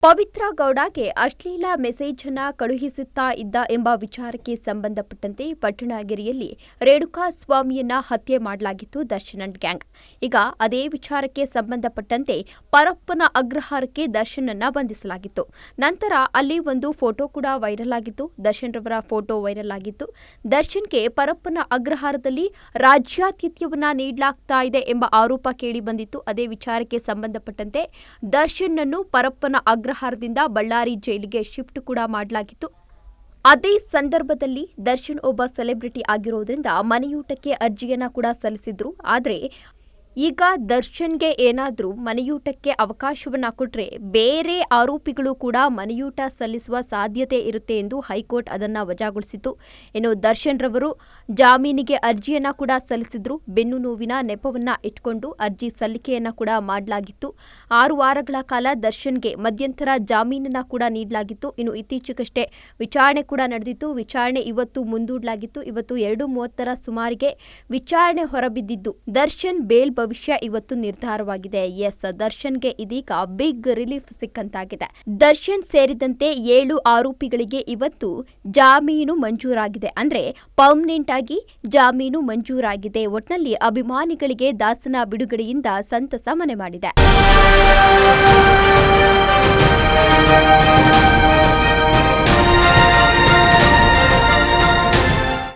ಪವಿತ್ರ ಗೌಡಗೆ ಅಶ್ಲೀಲ ಮೆಸೇಜ್ ಅನ್ನ ಕಳುಹಿಸುತ್ತಾ ಇದ್ದ ಎಂಬ ವಿಚಾರಕ್ಕೆ ಸಂಬಂಧಪಟ್ಟಂತೆ ಪಟ್ಟಣಗೆರೆಯಲ್ಲಿ ರೇಣುಕಾ ಸ್ವಾಮಿಯನ್ನ ಹತ್ಯೆ ಮಾಡಲಾಗಿತ್ತು ದರ್ಶನ್ ಅಂಡ್ ಗ್ಯಾಂಗ್. ಈಗ ಅದೇ ವಿಚಾರಕ್ಕೆ ಸಂಬಂಧಪಟ್ಟಂತೆ ಪರಪ್ಪನ ಅಗ್ರಹಾರಕ್ಕೆ ದರ್ಶನ್ ಅನ್ನ ಬಂಧಿಸಲಾಗಿತ್ತು. ನಂತರ ಅಲ್ಲಿ ಒಂದು ಫೋಟೋ ಕೂಡ ವೈರಲ್ ಆಗಿತ್ತು. ದರ್ಶನ್ ರವರ ಫೋಟೋ ವೈರಲ್ ಆಗಿತ್ತು. ದರ್ಶನ್ಗೆ ಪರಪ್ಪನ ಅಗ್ರಹಾರದಲ್ಲಿ ರಾಜ್ಯಾತಿಥ್ಯವನ್ನ ನೀಡಲಾಗ್ತಾ ಇದೆ ಎಂಬ ಆರೋಪ ಕೇಳಿ ಬಂದಿತ್ತು. ಅದೇ ವಿಚಾರಕ್ಕೆ ಸಂಬಂಧಪಟ್ಟಂತೆ ದರ್ಶನ್ ಅನ್ನು ಪರಪ್ಪನ ಅಗ್ರಹಾರದಿಂದ ಬಳ್ಳಾರಿ ಜೈಲಿಗೆ ಶಿಫ್ಟ್ ಕೂಡ ಮಾಡಲಾಗಿತ್ತು. ಅದೇ ಸಂದರ್ಭದಲ್ಲಿ ದರ್ಶನ್ ಒಬ್ಬ ಸೆಲೆಬ್ರಿಟಿ ಆಗಿರೋದ್ರಿಂದ ಮನೆಯೂಟಕ್ಕೆ ಅರ್ಜಿಯನ್ನ ಕೂಡ ಸಲ್ಲಿಸಿದ್ರು. ಆದರೆ ಈಗ ದರ್ಶನ್ಗೆ ಏನಾದರೂ ಮನೆಯೂಟಕ್ಕೆ ಅವಕಾಶವನ್ನ ಕೊಟ್ಟರೆ ಬೇರೆ ಆರೋಪಿಗಳು ಕೂಡ ಮನೆಯೂಟ ಸಲ್ಲಿಸುವ ಸಾಧ್ಯತೆ ಇರುತ್ತೆ ಎಂದು ಹೈಕೋರ್ಟ್ ಅದನ್ನ ವಜಾಗೊಳಿಸಿತು. ಇನ್ನು ದರ್ಶನ್ ರವರು ಜಾಮೀನಿಗೆ ಅರ್ಜಿಯನ್ನ ಕೂಡ ಸಲ್ಲಿಸಿದ್ರು. ಬೆನ್ನು ನೋವಿನ ನೆಪವನ್ನ ಇಟ್ಕೊಂಡು ಅರ್ಜಿ ಸಲ್ಲಿಕೆಯನ್ನ ಕೂಡ ಮಾಡಲಾಗಿತ್ತು. 6 ವಾರಗಳ ಕಾಲ ದರ್ಶನ್ಗೆ ಮಧ್ಯಂತರ ಜಾಮೀನನ್ನ ಕೂಡ ನೀಡಲಾಗಿತ್ತು. ಇನ್ನು ಇತ್ತೀಚೆಗಷ್ಟೇ ವಿಚಾರಣೆ ಕೂಡ ನಡೆದಿತ್ತು. ವಿಚಾರಣೆ ಇವತ್ತು ಮುಂದೂಡಲಾಗಿತ್ತು. ಇವತ್ತು 2:30 ಸುಮಾರಿಗೆ ವಿಚಾರಣೆ ಹೊರಬಿದ್ದಿದ್ದು ದರ್ಶನ್ ಬೇಲ್ ಭವಿಷ್ಯ ಇವತ್ತು ನಿರ್ಧಾರವಾಗಿದೆ. ದರ್ಶನ್ಗೆ ಇದೀಗ ಬಿಗ್ ರಿಲೀಫ್ ಸಿಕ್ಕಂತಾಗಿದೆ. ದರ್ಶನ್ ಸೇರಿದಂತೆ 7 ಆರೋಪಿಗಳಿಗೆ ಇವತ್ತು ಜಾಮೀನು ಮಂಜೂರಾಗಿದೆ. ಅಂದ್ರೆ ಪರ್ಮನೆಂಟ್ ಆಗಿ ಜಾಮೀನು ಮಂಜೂರಾಗಿದೆ. ಒಟ್ನಲ್ಲಿ ಅಭಿಮಾನಿಗಳಿಗೆ ದಾಸನ ಬಿಡುಗಡೆಯಿಂದ ಸಂತಸ ಮನೆ ಮಾಡಿದೆ.